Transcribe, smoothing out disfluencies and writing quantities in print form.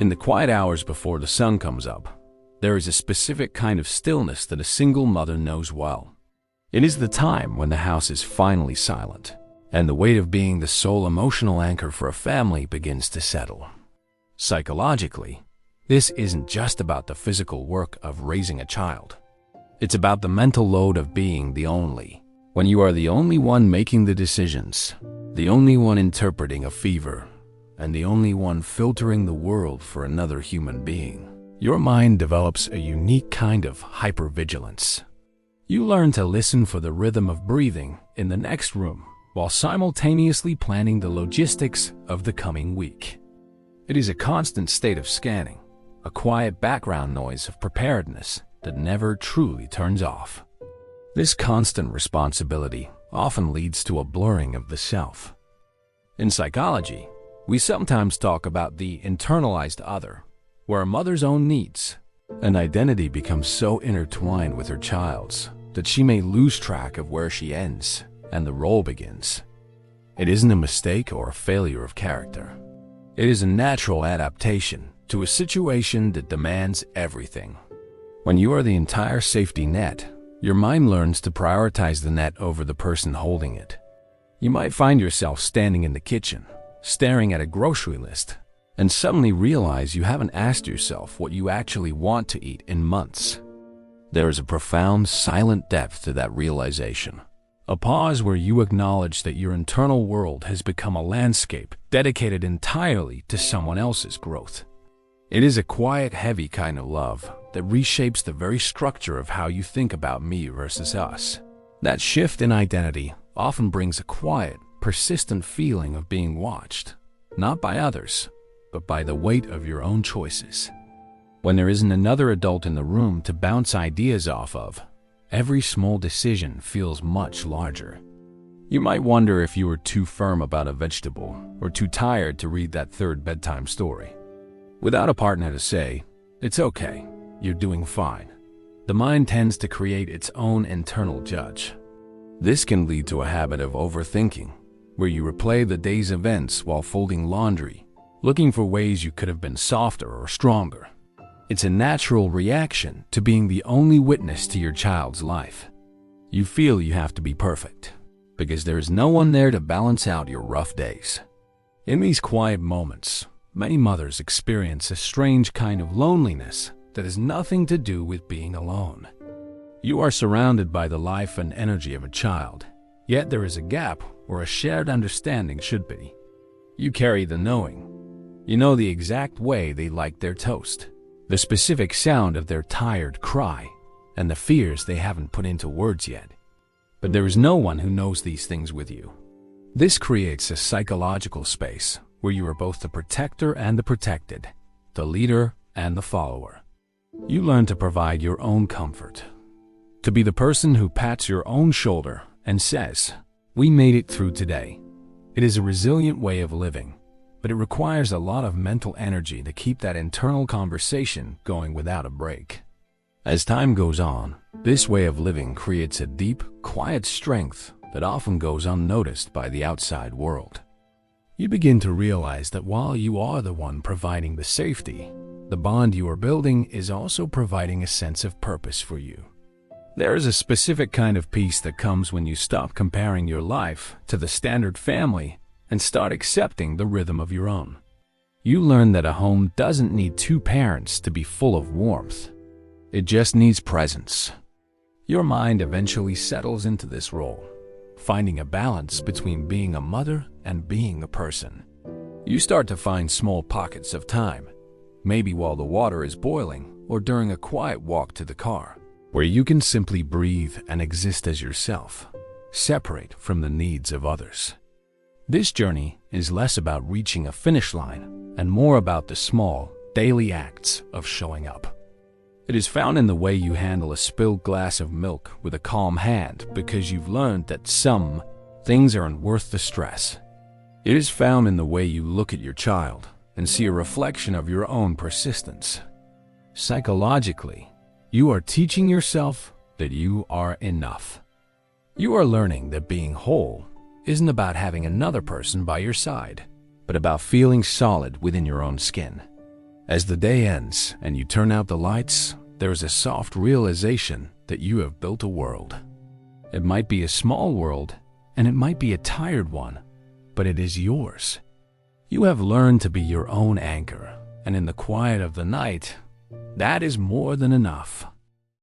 In the quiet hours before the sun comes up, there is a specific kind of stillness that a single mother knows well. It is the time when the house is finally silent, and the weight of being the sole emotional anchor for a family begins to settle. Psychologically, this isn't just about the physical work of raising a child. It's about the mental load of being the only. When you are the only one making the decisions, the only one interpreting a fever, and the only one filtering the world for another human being, your mind develops a unique kind of hypervigilance. You learn to listen for the rhythm of breathing in the next room while simultaneously planning the logistics of the coming week. It is a constant state of scanning, a quiet background noise of preparedness that never truly turns off. This constant responsibility often leads to a blurring of the self. In psychology, we sometimes talk about the internalized other, where a mother's own needs and identity become so intertwined with her child's that she may lose track of where she ends and the role begins. It isn't a mistake or a failure of character. It is a natural adaptation to a situation that demands everything. When you are the entire safety net, your mind learns to prioritize the net over the person holding it. You might find yourself standing in the kitchen, staring at a grocery list, and suddenly realize you haven't asked yourself what you actually want to eat in months. There is a profound, silent depth to that realization. A pause where you acknowledge that your internal world has become a landscape dedicated entirely to someone else's growth. It is a quiet, heavy kind of love that reshapes the very structure of how you think about me versus us. That shift in identity often brings a quiet, persistent feeling of being watched, not by others, but by the weight of your own choices. When there isn't another adult in the room to bounce ideas off of, every small decision feels much larger. You might wonder if you were too firm about a vegetable or too tired to read that third bedtime story. Without a partner to say, "It's okay, you're doing fine," the mind tends to create its own internal judge. This can lead to a habit of overthinking, where you replay the day's events while folding laundry, looking for ways you could have been softer or stronger. It's a natural reaction to being the only witness to your child's life. You feel you have to be perfect, because there is no one there to balance out your rough days. In these quiet moments, many mothers experience a strange kind of loneliness that has nothing to do with being alone. You are surrounded by the life and energy of a child, yet there is a gap where a shared understanding should be. You carry the knowing. You know the exact way they like their toast, the specific sound of their tired cry, and the fears they haven't put into words yet. But there is no one who knows these things with you. This creates a psychological space where you are both the protector and the protected, the leader and the follower. You learn to provide your own comfort, to be the person who pats your own shoulder and says, "We made it through today." It is a resilient way of living, but it requires a lot of mental energy to keep that internal conversation going without a break. As time goes on, this way of living creates a deep, quiet strength that often goes unnoticed by the outside world. You begin to realize that while you are the one providing the safety, the bond you are building is also providing a sense of purpose for you. There is a specific kind of peace that comes when you stop comparing your life to the standard family and start accepting the rhythm of your own. You learn that a home doesn't need two parents to be full of warmth. It just needs presence. Your mind eventually settles into this role, finding a balance between being a mother and being a person. You start to find small pockets of time, maybe while the water is boiling or during a quiet walk to the car, where you can simply breathe and exist as yourself, separate from the needs of others. This journey is less about reaching a finish line and more about the small, daily acts of showing up. It is found in the way you handle a spilled glass of milk with a calm hand because you've learned that some things aren't worth the stress. It is found in the way you look at your child and see a reflection of your own persistence. Psychologically, you are teaching yourself that you are enough. You are learning that being whole isn't about having another person by your side, but about feeling solid within your own skin. As the day ends and you turn out the lights, there is a soft realization that you have built a world. It might be a small world, and it might be a tired one, but it is yours. You have learned to be your own anchor, and in the quiet of the night, that is more than enough.